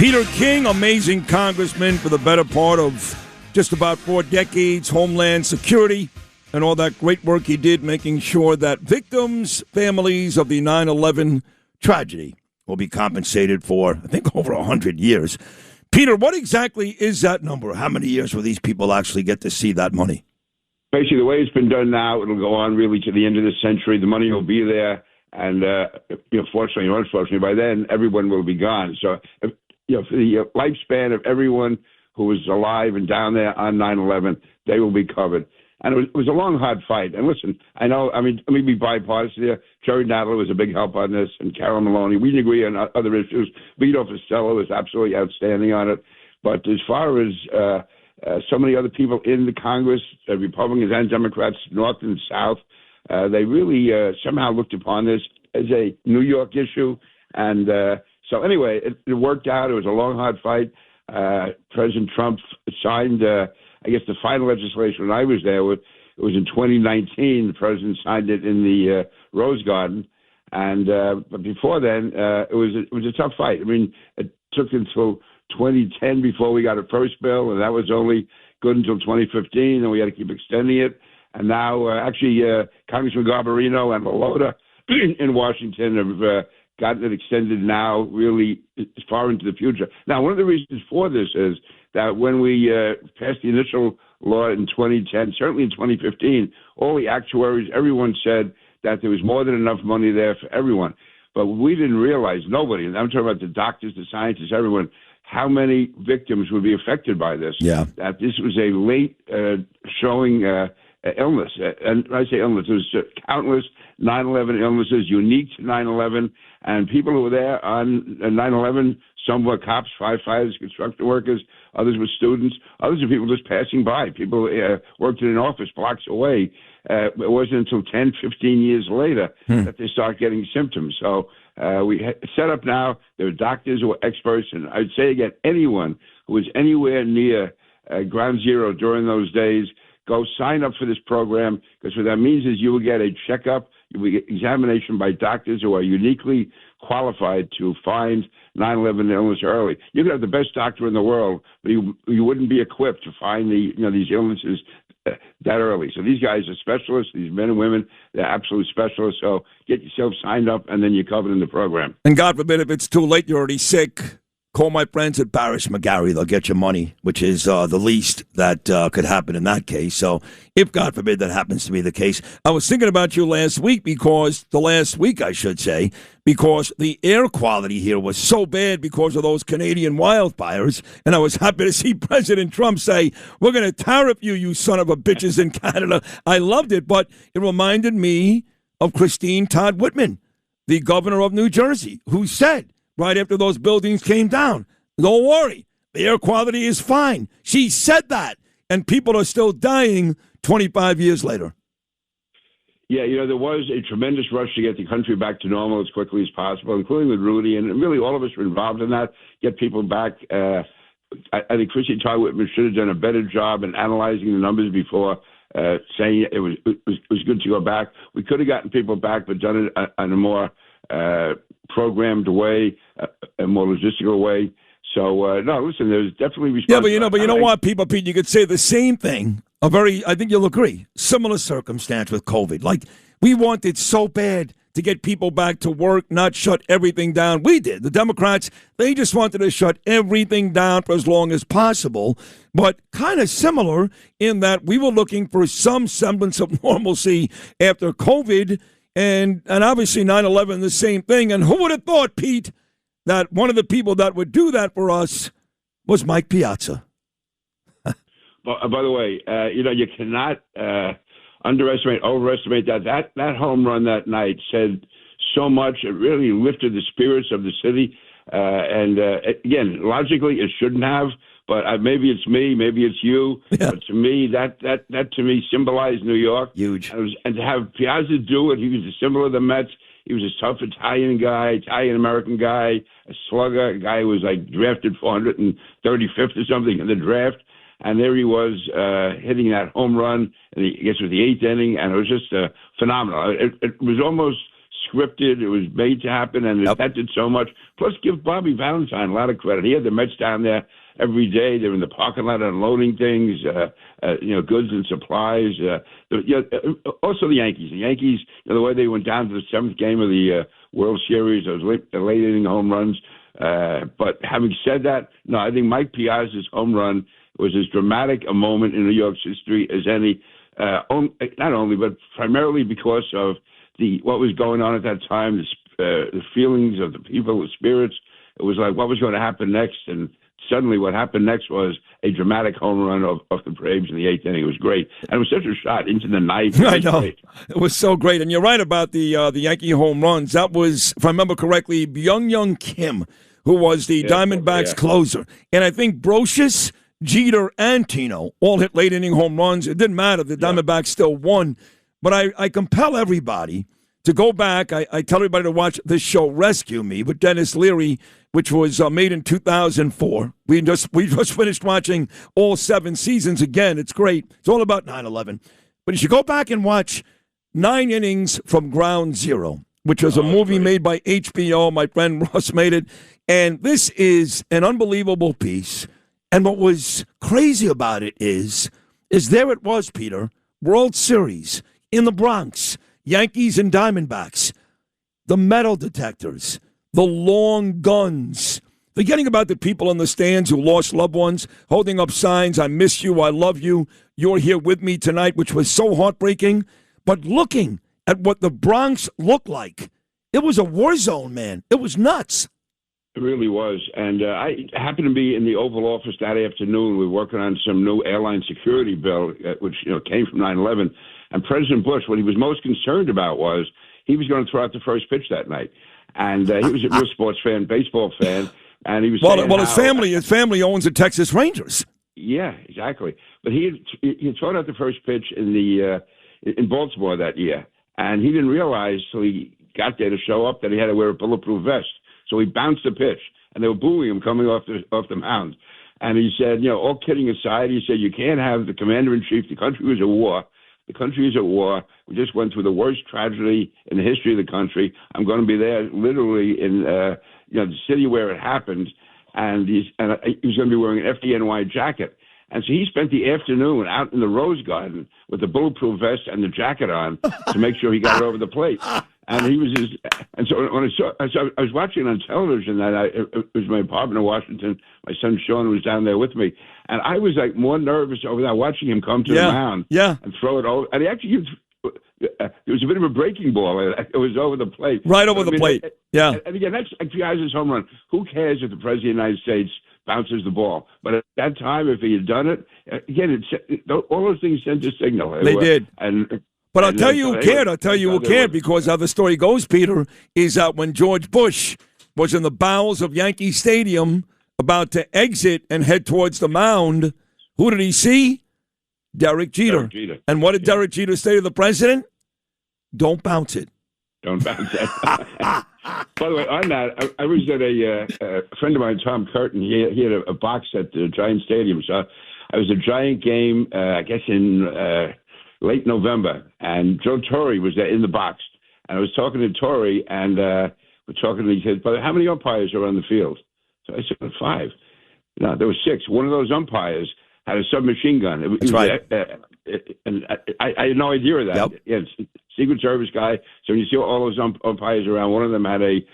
Peter King, amazing congressman for the better part of just about 4 decades, Homeland Security, and all that great work he did making sure that victims, families of the 9/11 tragedy will be compensated for, I think, over 100 years. Peter, what exactly is that number? How many years will these people actually get to see that money? Basically, the way it's been done now, it'll go on really to the end of this century. The money will be there, and fortunately or unfortunately, by then everyone will be gone. So, for the lifespan of everyone who was alive and down there on 9/11, they will be covered. And it was a long, hard fight. And listen, I know, let me be bipartisan here. Jerry Nadler was a big help on this, and Carol Maloney. We didn't agree on other issues. Vito Fostello was absolutely outstanding on it. But as far as so many other people in the Congress, Republicans and Democrats, North and South, they really somehow looked upon this as a New York issue. And so anyway, it worked out. It was a long, hard fight. President Trump signed, I guess, the final legislation when I was there. It was in 2019. The president signed it in the Rose Garden. And but before then, it was a tough fight. I mean, it took until 2010 before we got a first bill, and that was only good until 2015, and we had to keep extending it. And now, Congressman Garbarino and Lota in Washington have gotten it extended now really far into the future. Now, one of the reasons for this is that when we passed the initial law in 2010, certainly in 2015, all the actuaries, everyone said that there was more than enough money there for everyone. But we didn't realize, nobody, and I'm talking about the doctors, the scientists, everyone, how many victims would be affected by this. Yeah. That this was a late showing illness. And when I say illness, there was countless 9/11 illnesses unique to 9/11. And people who were there on 9/11, some were cops, firefighters, construction workers, others were students, others were people just passing by. People worked in an office blocks away. It wasn't until 10, 15 years later that they start getting symptoms. So we set up now, there are doctors who are experts, and I'd say again, anyone who was anywhere near ground zero during those days, go sign up for this program, because what that means is you will get a checkup, you will get examination by doctors who are uniquely qualified to find 9/11 illness early. You could have the best doctor in the world, but you wouldn't be equipped to find these illnesses that early. So these guys are specialists, these men and women, they're absolute specialists. So get yourself signed up, and then you're covered in the program. And God forbid, if it's too late, you're already sick, call my friends at Barris McGarry. They'll get you money, which is the least that could happen in that case. So if, God forbid, that happens to be the case. I was thinking about you last week because the air quality here was so bad because of those Canadian wildfires. And I was happy to see President Trump say, we're going to tariff you, you son of a bitches in Canada. I loved it, but it reminded me of Christine Todd Whitman, the governor of New Jersey, who said, right after those buildings came down, don't worry, the air quality is fine. She said that, and people are still dying 25 years later. Yeah, there was a tremendous rush to get the country back to normal as quickly as possible, including with Rudy, and really all of us were involved in that, get people back. I think Christine Todd Whitman should have done a better job in analyzing the numbers before saying it was good to go back. We could have gotten people back, but done it in a more programmed way, a more logistical way. So, no, listen, there's definitely responsibility. Yeah, but you know what, Pete, you could say the same thing. I think you'll agree, similar circumstance with COVID. Like, we wanted so bad to get people back to work, not shut everything down. We did. The Democrats, they just wanted to shut everything down for as long as possible, but kind of similar in that we were looking for some semblance of normalcy after COVID. And obviously 9/11, the same thing. And who would have thought, Pete, that one of the people that would do that for us was Mike Piazza? By the way, you cannot overestimate that. That home run that night said so much. It really lifted the spirits of the city. And again, logically, it shouldn't have. But maybe it's me, maybe it's you. Yeah. But to me, that to me symbolized New York. Huge. And to have Piazza do it, he was a symbol of the Mets. He was a tough Italian-American guy, a slugger, a guy who was drafted 435th or something in the draft. And there he was hitting that home run, and I guess it was the 8th inning, and it was just phenomenal. It was almost scripted. It was made to happen, and that did so much. Plus, give Bobby Valentine a lot of credit. He had the Mets down there every day. They're in the parking lot unloading things, goods and supplies. Also the Yankees. The Yankees, the way they went down to the seventh game of the World Series, those late inning home runs. But having said that, no, I think Mike Piazza's home run was as dramatic a moment in New York's history as any. Not only, but primarily because of what was going on at that time, the feelings of the people, the spirits. It was like what was going to happen next, and suddenly what happened next was a dramatic home run of the Braves in the eighth inning. It was great, and it was such a shot into the ninth. I know. Great. It was so great, and you're right about the Yankee home runs. That was, if I remember correctly, Byung-Hyun Kim, who was the Diamondbacks closer, and I think Brocious, Jeter, and Tino all hit late inning home runs. It didn't matter. The Diamondbacks still won. But I compel everybody to go back. I tell everybody to watch this show, Rescue Me, with Dennis Leary, which was made in 2004. We just finished watching all 7 seasons again. It's great. It's all about 9/11. But you should go back and watch 9 Innings from Ground Zero, which was a movie made by HBO. My friend Russ made it. And this is an unbelievable piece. And what was crazy about it is there it was, Peter, World Series in the Bronx, Yankees and Diamondbacks, the metal detectors, the long guns, forgetting about the people in the stands who lost loved ones, holding up signs, I miss you, I love you, you're here with me tonight, which was so heartbreaking, but looking at what the Bronx looked like, it was a war zone, man. It was nuts. It really was. And I happened to be in the Oval Office that afternoon. We were working on some new airline security bill, which came from 9/11. And President Bush, what he was most concerned about was he was going to throw out the first pitch that night. And he was a real sports fan, baseball fan. And he was his family owns the Texas Rangers. Yeah, exactly. But he had thrown out the first pitch in Baltimore that year. And he didn't realize till he got there to show up that he had to wear a bulletproof vest. So he bounced the pitch, and they were booing him coming off the mound. And he said, all kidding aside, he said, you can't have the commander-in-chief. The country was at war. The country is at war. We just went through the worst tragedy in the history of the country. I'm going to be there literally in the city where it happened. And he was going to be wearing an FDNY jacket. And so he spent the afternoon out in the Rose Garden with the bulletproof vest and the jacket on to make sure he got it over the plate. And he was and so when I was watching on television it was my apartment in Washington. My son Sean was down there with me, and I was like more nervous over that watching him come to the mound and throw it over. And he actually it was a bit of a breaking ball. It was over the plate, right over the plate. Yeah. And again, that's like Piazza's home run. Who cares if the president of the United States bounces the ball? But at that time, if he had done it, again, all those things sent a signal. They did. But I'll tell you who cared. Because how the story goes, Peter, is that when George Bush was in the bowels of Yankee Stadium about to exit and head towards the mound, who did he see? Derek Jeter. And what did Derek Jeter say to the president? Don't bounce it. Don't bounce it. By the way, on that, I was at a friend of mine, Tom Curtin. He had a box at the Giant Stadium. So I was a Giant game, I guess in late November, and Joe Torre was there in the box. And I was talking to Torre, and he said, "But how many umpires are on the field?" So I said, 5. No, there were 6. One of those umpires had a submachine gun. That's right. And I had no idea of that. Yep. Yeah, Secret Service guy. So when you see all those umpires around, one of them had a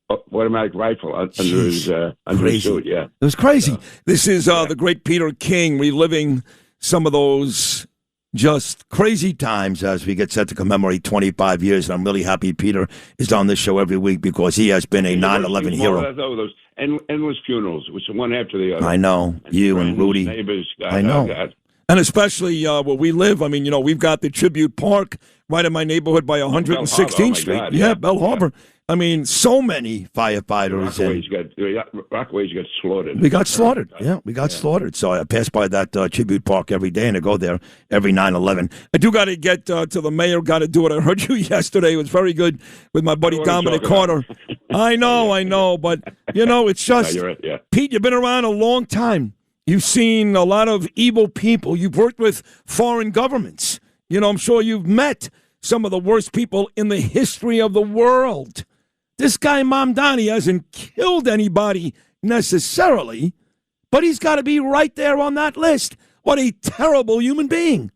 automatic rifle under his suit. Yeah, it was crazy. This is the great Peter King reliving some of those just crazy times as we get set to commemorate 25 years. And I'm really happy Peter is on this show every week because he has been a 9/11 hero. Those endless funerals, which one after the other. I know. You and Rudy. Neighbors. I know. And especially where we live. I mean, we've got the Tribute Park right in my neighborhood by 116th Street. God, Bell Harbor. I mean, so many firefighters. Rockaway's got slaughtered. We got slaughtered. Yeah, we got slaughtered. So I pass by that Tribute Park every day, and I go there every 9/11. I do got to get to the mayor. Got to do it. I heard you yesterday. It was very good with my buddy Dominic Carter. I know. But, it's just, you're right, yeah. Pete, you've been around a long time. You've seen a lot of evil people. You've worked with foreign governments. I'm sure you've met some of the worst people in the history of the world. This guy Mamdani hasn't killed anybody necessarily, but he's got to be right there on that list. What a terrible human being.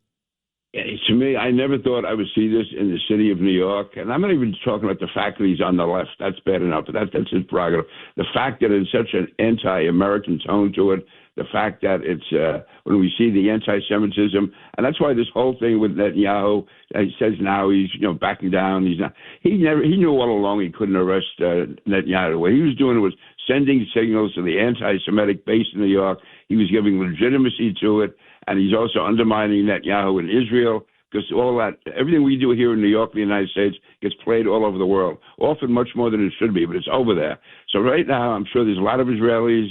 Yeah, to me, I never thought I would see this in the city of New York. And I'm not even talking about the fact that he's on the left. That's bad enough, but that's his prerogative. The fact that there's such an anti-American tone to it, the fact that it's when we see the anti-Semitism, and that's why this whole thing with Netanyahu, he says now he's backing down. He's not. He knew all along he couldn't arrest Netanyahu. What he was doing was sending signals to the anti-Semitic base in New York. He was giving legitimacy to it, and he's also undermining Netanyahu in Israel, because all that, everything we do here in New York, the United States, gets played all over the world, often much more than it should be, but it's over there. So right now, I'm sure there's a lot of Israelis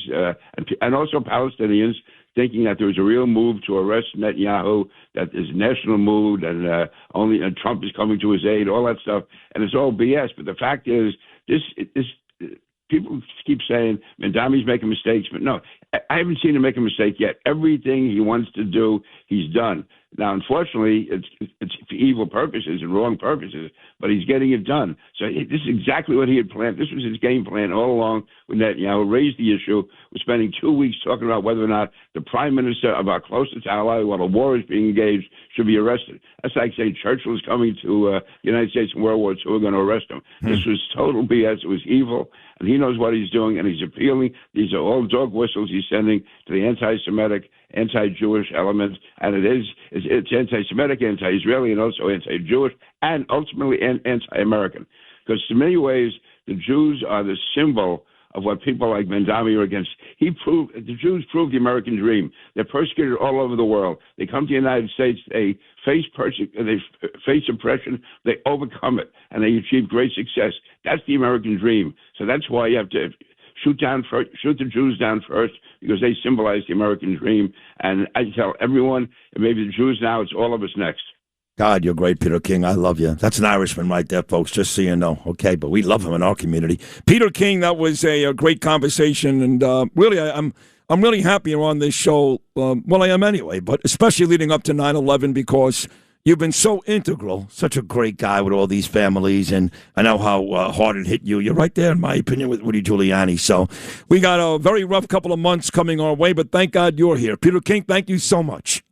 and also Palestinians thinking that there's a real move to arrest Netanyahu, that there's a national mood, and Trump is coming to his aid, all that stuff, and it's all BS. But the fact is, this people keep saying Mandami's making mistakes, but no, I haven't seen him make a mistake yet. Everything he wants to do, he's done. Now, unfortunately, it's for evil purposes and wrong purposes, but he's getting it done. So this is exactly what he had planned. This was his game plan all along with Netanyahu. Raised the issue. We're spending 2 weeks talking about whether or not the prime minister of our closest ally, while a war is being engaged, should be arrested. That's like saying Churchill is coming to the United States in World War II. We're going to arrest him. This was total BS. It was evil, and he knows what he's doing, and he's appealing. These are all dog whistles he's sending to the anti-Semitic, anti-Jewish elements, and it's anti-Semitic, anti-Israeli, and also anti-Jewish, and ultimately anti-American. Because in many ways, the Jews are the symbol of what people like Mandami are against. The Jews proved the American dream. They're persecuted all over the world. They come to the United States, they face oppression, they overcome it, and they achieve great success. That's the American dream. So that's why you have to shoot the Jews down first, because they symbolize the American dream. And I tell everyone, and maybe the Jews now, it's all of us next. God, you're great, Peter King. I love you. That's an Irishman right there, folks, just so you know. Okay, but we love him in our community. Peter King, that was a great conversation, and really, I'm really happy you're on this show. Well, I am anyway, but especially leading up to 9/11, because you've been so integral, such a great guy with all these families, and I know how hard it hit you. You're right there, in my opinion, with Rudy Giuliani. So we got a very rough couple of months coming our way, but thank God you're here. Peter King, thank you so much.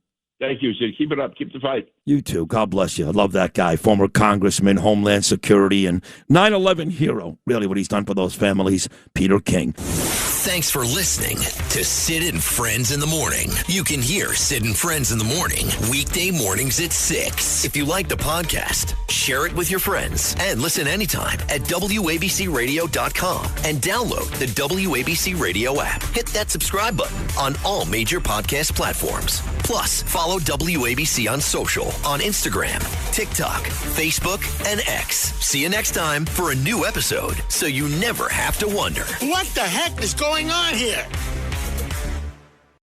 Thank you, Sid. Keep it up. Keep the fight. You too. God bless you. I love that guy. Former Congressman, Homeland Security, and 9/11 hero. Really what he's done for those families. Peter King. Thanks for listening to Sid and Friends in the Morning. You can hear Sid and Friends in the Morning weekday mornings at 6. If you like the podcast, share it with your friends and listen anytime at WABCRadio.com and download the WABC Radio app. Hit that subscribe button on all major podcast platforms. Plus, follow WABC on social on Instagram, TikTok, Facebook, and X. See you next time for a new episode, so you never have to wonder. What the heck is going on here?